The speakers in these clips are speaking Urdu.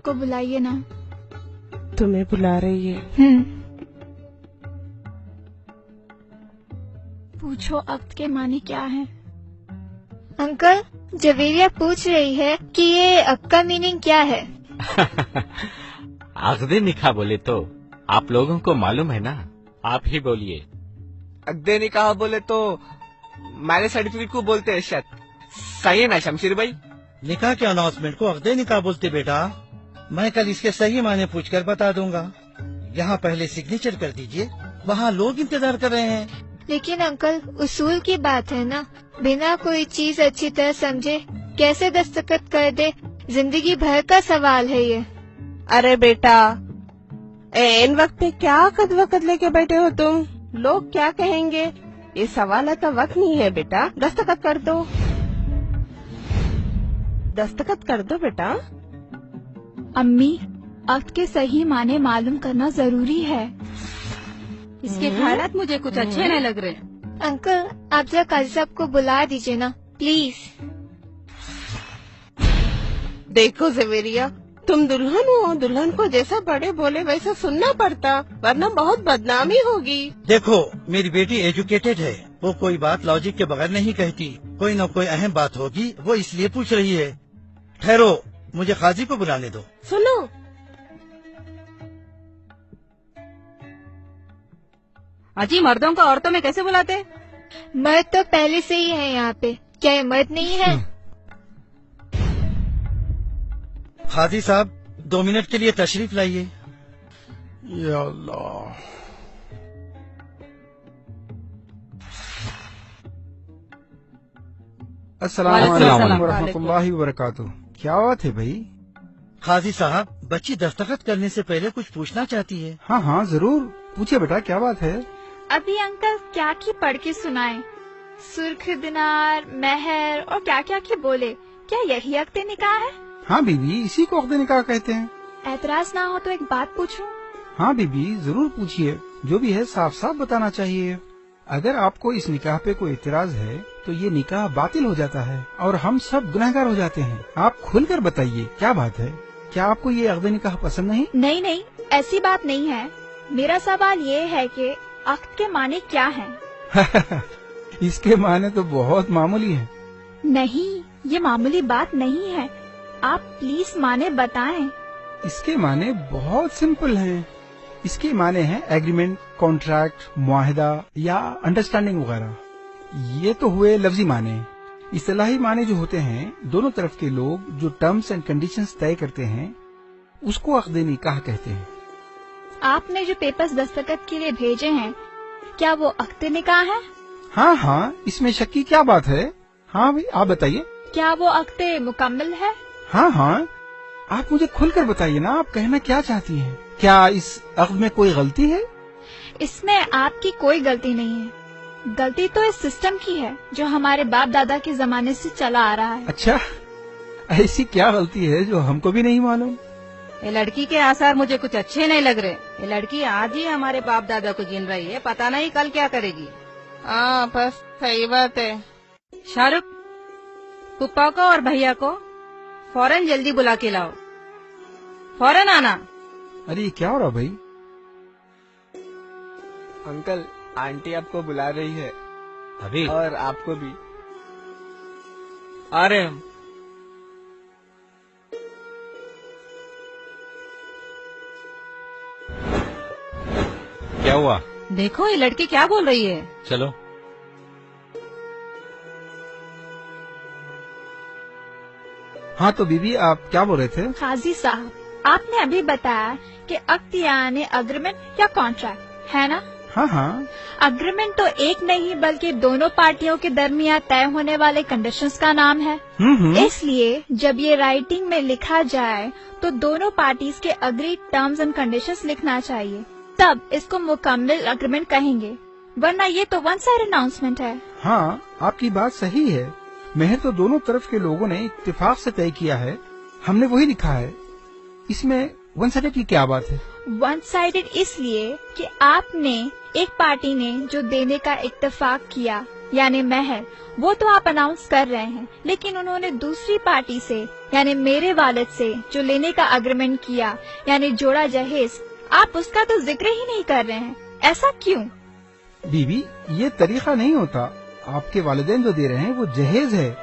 کو بلائیے نا. تمہیں بلا رہی ہے؟ پوچھو عقد کے معنی کیا ہے. انکل جویریہ پوچھ رہی ہے کہ یہ عقد کا میننگ کیا ہے. عقد نکاح بولے تو آپ لوگوں کو معلوم ہے نا, آپ ہی بولیے. عقد نکاح بولے تو میرے سرٹیفکیٹ کو بولتے ہیں شاید. صحیح ہے نا شمشیر بھائی؟ نکاح کے اناؤنسمنٹ کو عقد نکاح بولتے بیٹا. میں کل اس کے صحیح معنی پوچھ کر بتا دوں گا. یہاں پہلے سگنیچر کر دیجئے, وہاں لوگ انتظار کر رہے ہیں. لیکن انکل اصول کی بات ہے نا, بنا کوئی چیز اچھی طرح سمجھے کیسے دستخط کر دے, زندگی بھر کا سوال ہے یہ. ارے بیٹا, ان وقت پہ کیا وقت لے کے بیٹھے ہو تم؟ لوگ کیا کہیں گے؟ یہ سوالات کا وقت نہیں ہے بیٹا, دستخط کر دو. دستخط کر دو بیٹا. امی, عقد کے صحیح معنی معلوم کرنا ضروری ہے. اس کے خیالات مجھے کچھ اچھے نہیں لگ رہے. انکل آپ ذرا قاضی صاحب کو بلا دیجیے نا پلیز. دیکھو زویریہ, تم دلہن ہو, دلہن کو جیسا بڑے بولے ویسا سننا پڑتا, ورنہ بہت بدنامی ہوگی. دیکھو میری بیٹی ایجوکیٹڈ ہے, وہ کوئی بات لاجک کے بغیر نہیں کہتی. کوئی نہ کوئی اہم بات ہوگی, وہ اس لیے پوچھ رہی ہے. ٹھہرو, مجھے قاضی کو بلانے دو. سنو, اجی مردوں کو عورتوں میں کیسے بلاتے؟ مرد تو پہلے سے ہی ہے یہاں پہ, کیا یہ مرد نہیں ہے؟ قاضی صاحب 2 منٹ کے لیے تشریف لائیے. یا اللہ, السلام علیکم ورحمۃ اللہ وبرکاتہ. کیا بات ہے بھائی؟ قاضی صاحب, بچی دستخط کرنے سے پہلے کچھ پوچھنا چاہتی ہے. ہاں ہاں ضرور پوچھے بیٹا, کیا بات ہے؟ ابھی انکل کیا کی پڑھ کے سنائے, سرخ دینار, مہر اور کیا کیا کی بولے. کیا یہی عقد نکاح ہے؟ ہاں بی بی, اسی کو عقد نکاح کہتے ہیں. اعتراض نہ ہو تو ایک بات پوچھوں. ہاں بی بی ضرور پوچھیے, جو بھی ہے صاف صاف بتانا چاہیے. اگر آپ کو اس نکاح پہ کوئی اعتراض ہے تو یہ نکاح باطل ہو جاتا ہے اور ہم سب گنہگار ہو جاتے ہیں. آپ کھل کر بتائیے کیا بات ہے. کیا آپ کو یہ عقد نکاح پسند نہیں؟ نہیں, ایسی بات نہیں ہے. میرا سوال یہ ہے کہ عقد کے معنی کیا ہیں؟ اس کے معنی تو بہت معمولی ہیں. نہیں, یہ معمولی بات نہیں ہے. آپ پلیز معنی بتائیں. اس کے معنی بہت سمپل ہیں. اس کے معنی ہیں ایگریمنٹ, کانٹریکٹ, معاہدہ یا انڈرسٹینڈنگ وغیرہ. یہ تو ہوئے لفظی معنی. اصطلاحی معنی جو ہوتے ہیں, دونوں طرف کے لوگ جو ٹرمز اینڈ کنڈیشنز طے کرتے ہیں اس کو عقد نکاح کہتے ہیں. آپ نے جو پیپرز دستخط کے لیے بھیجے ہیں, کیا وہ عقد نکاح ہے؟ ہاں ہاں, اس میں شک کی کیا بات ہے. ہاں بھائی آپ بتائیے. کیا وہ عقد مکمل ہے؟ ہاں ہاں, آپ مجھے کھل کر بتائیے نا, آپ کہنا کیا چاہتی ہیں. کیا اس عقد میں کوئی غلطی ہے؟ اس میں آپ کی کوئی غلطی نہیں ہے. غلطی تو اس سسٹم کی ہے جو ہمارے باپ دادا کے زمانے سے چلا آ رہا ہے. اچھا, ایسی کیا غلطی ہے جو ہم کو بھی نہیں معلوم؟ یہ لڑکی کے آثار مجھے کچھ اچھے نہیں لگ رہے. یہ لڑکی آج ہی ہمارے باپ دادا کو گن رہی ہے, پتہ نہیں کل کیا کرے گی. ہاں بس صحیح بات ہے. شاہ رخ, پپا کو اور بھیا کو فوراً جلدی بلا کے لاؤ, فوراً آنا. ارے یہ کیا ہو رہا بھائی؟ انکل آنٹی آپ کو بلا رہی ہے. ابھی اور آپ کو بھی. آ رہے ہم. کیا ہوا؟ دیکھو یہ لڑکی کیا بول رہی ہے. چلو. ہاں تو بی بی آپ کیا بول رہے تھے؟ قاضی صاحب, آپ نے ابھی بتایا کہ عقد یعنی اگریمنٹ یا کانٹریکٹ ہے نا؟ ہاں ہاں. اگریمنٹ تو ایک نہیں بلکہ دونوں پارٹیوں کے درمیان طے ہونے والے کنڈیشنز کا نام ہے. اس لیے جب یہ رائٹنگ میں لکھا جائے تو دونوں پارٹیز کے اگریڈ ٹرمز اینڈ کنڈیشنز لکھنا چاہیے, تب اس کو مکمل اگریمنٹ کہیں گے, ورنہ یہ تو ون سائڈ اناؤنسمنٹ ہے. ہاں آپ کی بات صحیح ہے. مہر تو دونوں طرف کے لوگوں نے اتفاق سے طے کیا ہے, ہم نے وہی لکھا ہے. اس میں ون سائڈڈ کی کیا بات ہے؟ ون سائڈڈ اس لیے کہ آپ نے, ایک پارٹی نے جو دینے کا اتفاق کیا یعنی مہر وہ تو آپ اناؤنس کر رہے ہیں، لیکن انہوں نے دوسری پارٹی سے یعنی میرے والد سے جو لینے کا اگریمنٹ کیا یعنی جوڑا جہیز، آپ اس کا تو ذکر ہی نہیں کر رہے ہیں، ایسا کیوں؟ بی بی یہ طریقہ نہیں ہوتا. آپ کے والدین جو دے رہے ہیں وہ جہیز ہے،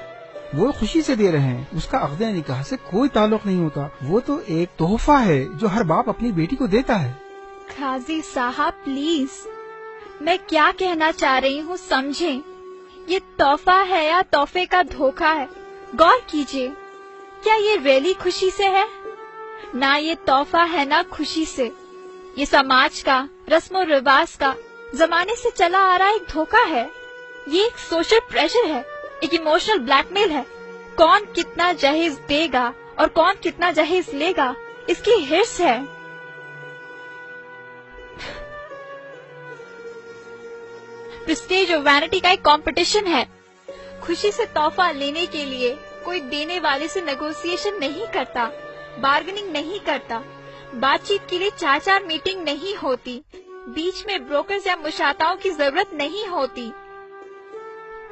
وہ خوشی سے دے رہے ہیں، اس کا عقد نکاح سے کوئی تعلق نہیں ہوتا. وہ تو ایک تحفہ ہے جو ہر باپ اپنی بیٹی کو دیتا ہے. قاضی صاحب پلیز، میں کیا کہنا چاہ رہی ہوں سمجھیں. یہ تحفہ ہے یا تحفے کا دھوکہ ہے؟ غور کیجئے، کیا یہ ریلی خوشی سے ہے؟ نہ یہ تحفہ ہے نہ خوشی سے. یہ سماج کا، رسم و رواج کا، زمانے سے چلا آ رہا ایک دھوکہ ہے. یہ ایک سوشل پریشر ہے، ایک ایموشنل بلیک میل ہے. کون کتنا جہیز دے گا اور کون کتنا جہیز لے گا، اس کی ہرس ہے. پریسٹیج اور وینٹی کا ایک کمپٹیشن ہے. خوشی سے تحفہ لینے کے لیے کوئی دینے والے سے نیگوسیشن نہیں کرتا، بارگننگ نہیں کرتا، بات چیت کے لیے 4 میٹنگ نہیں ہوتی، بیچ میں بروکرز یا مشاتاؤں کی ضرورت نہیں ہوتی.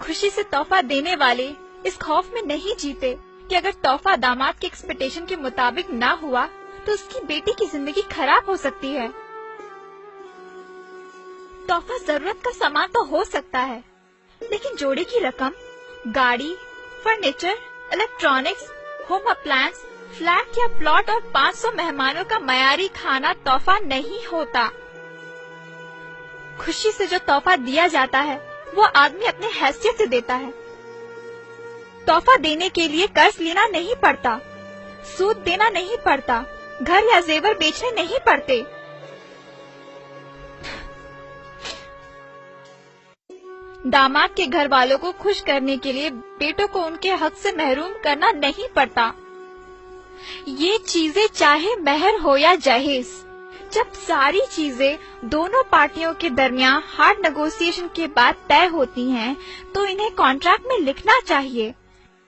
خوشی سے تحفہ دینے والے اس خوف میں نہیں جیتے کہ اگر تحفہ داماد کی ایکسپیکٹیشن کے مطابق نہ ہوا تو اس کی بیٹی کی زندگی خراب ہو سکتی ہے. تحفہ ضرورت کا سامان تو ہو سکتا ہے، لیکن جوڑے کی رقم، گاڑی، furniture, electronics, home appliance, flat یا پلاٹ اور 500 مہمانوں کا معیاری کھانا تحفہ نہیں ہوتا. خوشی سے جو تحفہ دیا جاتا ہے وہ آدمی اپنے حیثیت سے دیتا ہے. تحفہ دینے کے لیے قرض لینا نہیں پڑتا، سود دینا نہیں پڑتا، گھر یا زیور بیچنے نہیں پڑتے. داماد کے گھر والوں کو خوش کرنے کے لیے بیٹوں کو ان کے حق سے محروم کرنا نہیں پڑتا. یہ چیزیں چاہے مہر ہو یا جہیز، جب ساری چیزیں دونوں پارٹیوں کے درمیان ہارڈ نیگوسیشن کے بعد طے ہوتی ہیں تو انہیں کانٹریکٹ میں لکھنا چاہیے.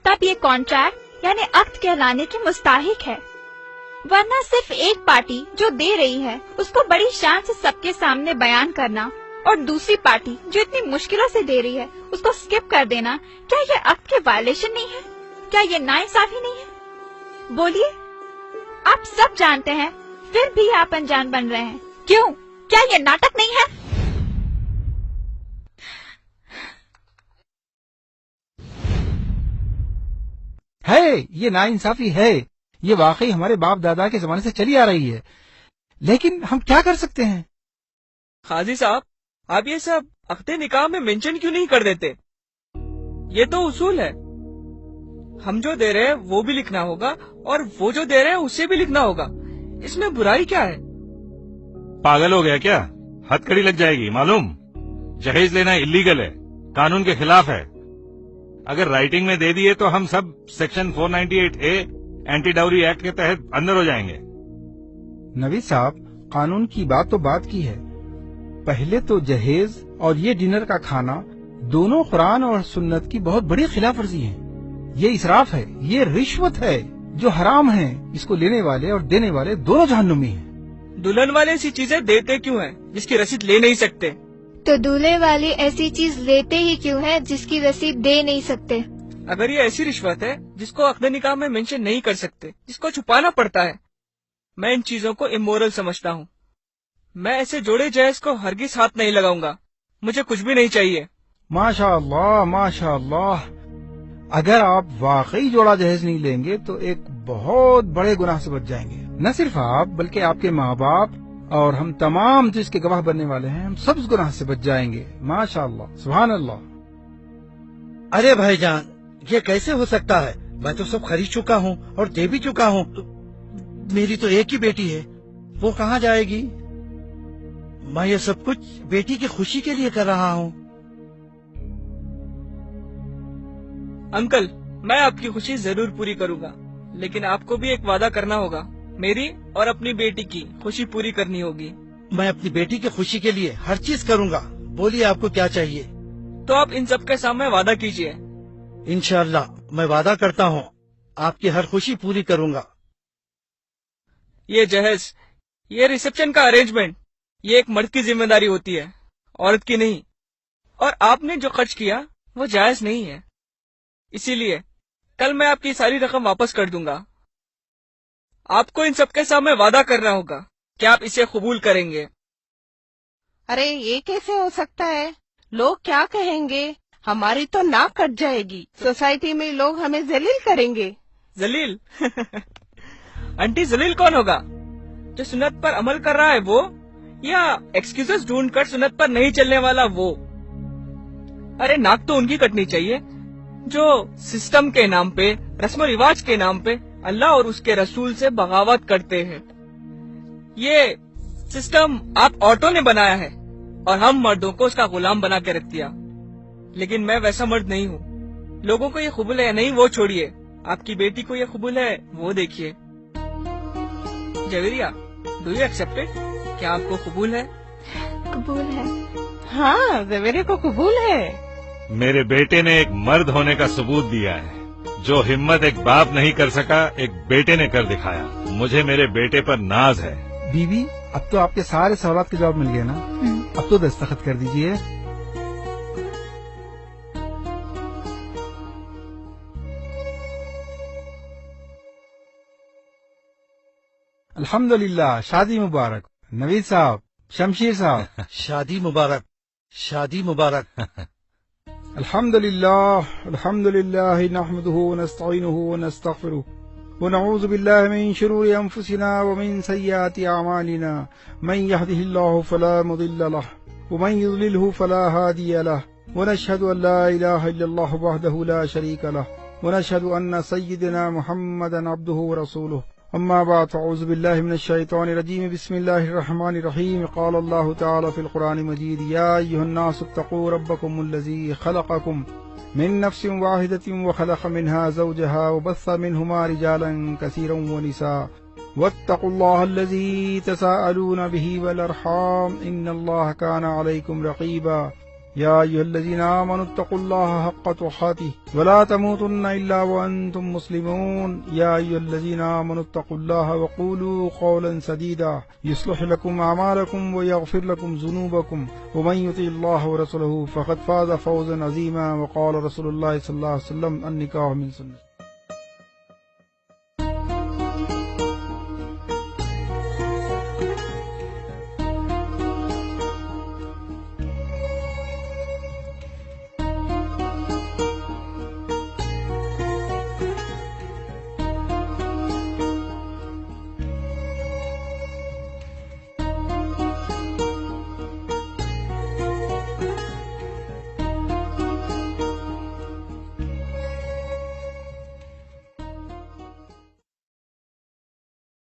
تب یہ کانٹریکٹ یعنی عقد کہلانے کے مستحق ہے. ورنہ صرف ایک پارٹی جو دے رہی ہے اس کو بڑی شان سے سب کے سامنے بیان کرنا اور دوسری پارٹی جو اتنی مشکلوں سے دے رہی ہے اس کو اسکپ کر دینا، کیا یہ عقد کے وائلیشن نہیں ہے؟ کیا یہ ناانصافی نہیں ہے؟ بولیے. آپ سب جانتے ہیں پھر بھی آپ انجان بن رہے ہیں. کیوں؟ کیا یہ ناٹک نہیں ہے؟ یہ ناانصافی ہے، یہ واقعی ہمارے باپ دادا کے زمانے سے چلی آ رہی ہے، لیکن ہم کیا کر سکتے ہیں؟ قاضی صاحب، آپ یہ سب عقد نکاح میں مینشن کیوں نہیں کر دیتے؟ یہ تو اصول ہے. ہم جو دے رہے ہیں وہ بھی لکھنا ہوگا اور وہ جو دے رہے ہیں اسے بھی لکھنا ہوگا. اس میں برائی کیا ہے؟ پاگل ہو گیا کیا؟ ہتھ کڑی لگ جائے گی. معلوم جہیز لینا اللیگل ہے، قانون کے خلاف ہے. اگر رائٹنگ میں دے دیے تو ہم سب section 498A anti dowry act کے تحت اندر ہو جائیں گے. نوید صاحب، قانون کی بات تو بات کی ہے. پہلے تو جہیز اور یہ ڈنر کا کھانا دونوں قرآن اور سنت کی بہت بڑی خلاف ورزی ہے. یہ اسراف ہے، یہ رشوت ہے جو حرام ہے. اس کو لینے والے اور دینے والے دونوں جہنمی ہیں. دلہن والے ایسی چیزیں دیتے کیوں ہیں جس کی رسید لے نہیں سکتے؟ تو دولہے والے ایسی چیز لیتے ہی کیوں ہیں جس کی رسید دے نہیں سکتے؟ اگر یہ ایسی رشوت ہے جس کو عقد نکاح میں مینشن نہیں کر سکتے، جس کو چھپانا پڑتا ہے، میں ان چیزوں کو امورل سمجھتا ہوں. میں ایسے جوڑے جہیز کو ہرگز ہاتھ نہیں لگاؤں گا. مجھے کچھ بھی نہیں چاہیے. ماشاء اللہ، ماشاء اللہ. اگر آپ واقعی جوڑا جہیز نہیں لیں گے تو ایک بہت بڑے گناہ سے بچ جائیں گے. نہ صرف آپ بلکہ آپ کے ماں باپ اور ہم تمام جس کے گواہ بننے والے ہیں، ہم سب اس گناہ سے بچ جائیں گے. ماشاء اللہ، سبحان اللہ. ارے بھائی جان، یہ کیسے ہو سکتا ہے؟ میں تو سب خرید چکا ہوں اور دے بھی چکا ہوں. میری تو ایک ہی بیٹی ہے، وہ کہاں جائے گی؟ میں یہ سب کچھ بیٹی کی خوشی کے لیے کر رہا ہوں. انکل، میں آپ کی خوشی ضرور پوری کروں گا، لیکن آپ کو بھی ایک وعدہ کرنا ہوگا. میری اور اپنی بیٹی کی خوشی پوری کرنی ہوگی. میں اپنی بیٹی کی خوشی کے لیے ہر چیز کروں گا. بولیے آپ کو کیا چاہیے؟ تو آپ ان سب کے سامنے وعدہ کیجئے. انشاءاللہ میں وعدہ کرتا ہوں آپ کی ہر خوشی پوری کروں گا. یہ جہیز، یہ ریسپشن کا ارینجمنٹ، یہ ایک مرد کی ذمہ داری ہوتی ہے، عورت کی نہیں. اور آپ نے جو خرچ کیا وہ جائز نہیں ہے. اسی لیے کل میں آپ کی ساری رقم واپس کر دوں گا. آپ کو ان سب کے سامنے وعدہ کرنا ہوگا کہ آپ اسے قبول کریں گے. ارے یہ کیسے ہو سکتا ہے؟ لوگ کیا کہیں گے؟ ہماری تو ناک کٹ جائے گی. سوسائٹی میں لوگ ہمیں ذلیل کریں گے. ذلیل؟ آنٹی ذلیل کون ہوگا؟ جو سنت پر عمل کر رہا ہے وہ، یا ایکسکیوزز ڈھونڈ کر سنت پر نہیں چلنے والا وہ؟ ارے ناک تو ان کی کٹنی چاہیے جو سسٹم کے نام پہ، رسم و رواج کے نام پہ اللہ اور اس کے رسول سے بغاوت کرتے ہیں. یہ سسٹم آپ عورتوں نے بنایا ہے اور ہم مردوں کو اس کا غلام بنا کے رکھ دیا. لیکن میں ویسا مرد نہیں ہوں. لوگوں کو یہ قبول ہے یا نہیں وہ چھوڑیے، آپ کی بیٹی کو یہ قبول ہے وہ دیکھیے. Javeria, do you accept it? کیا آپ کو قبول ہے؟ قبول ہے. ہاں زویرے کو قبول ہے. میرے بیٹے نے ایک مرد ہونے کا ثبوت دیا ہے. جو ہمت ایک باپ نہیں کر سکا ایک بیٹے نے کر دکھایا. مجھے میرے بیٹے پر ناز ہے. بیوی اب تو آپ کے سارے سوالات کے جواب مل گئے نا؟ اب تو دستخط کر دیجئے. الحمدللہ، شادی مبارک. نوید صاحب، شمشیر صاحب، شادی مبارک، شادی مبارک. الحمدللہ الحمدللہ نحمده ونستعینه ونستغفره ونعوذ باللہ من شرور انفسنا ومن سیئات اعمالنا من يهده الله فلا مضل له ومن يضلله فلا هادي له ونشهد ان لا اله الا الله وحده لا شريك له ونشهد ان سيدنا محمدا عبده ورسوله. اما بعد، اعوذ باللہ من الشیطان الرجیم. بسم اللہ الرحمن الرحیم. قال اللہ تعالی فی القرآن المجید: یا ایھا الناس اتقوا ربکم الذی خلقکم من نفس واحدۃ وخلق منها زوجها وبث منهما رجالا کثیرا ونساء واتقوا اللہ الذی تساءلون به والارحام ان اللہ کان علیکم رقیبا. یا ایھا الذین آمنوا اتقوا اللہ حق تقاته ولا تموتن الا وانتم مسلمون. یا ایھا الذین آمنوا اتقوا اللہ وقولوا قولا سدیدا یصلح لکم اعمالکم ویغفر لکم ذنوبکم ومن یطع اللہ ورسولہ فقد فاز فوزا عظیما. وقال رسول اللہ صلی اللہ علیہ وسلم: النکاح من سنتی.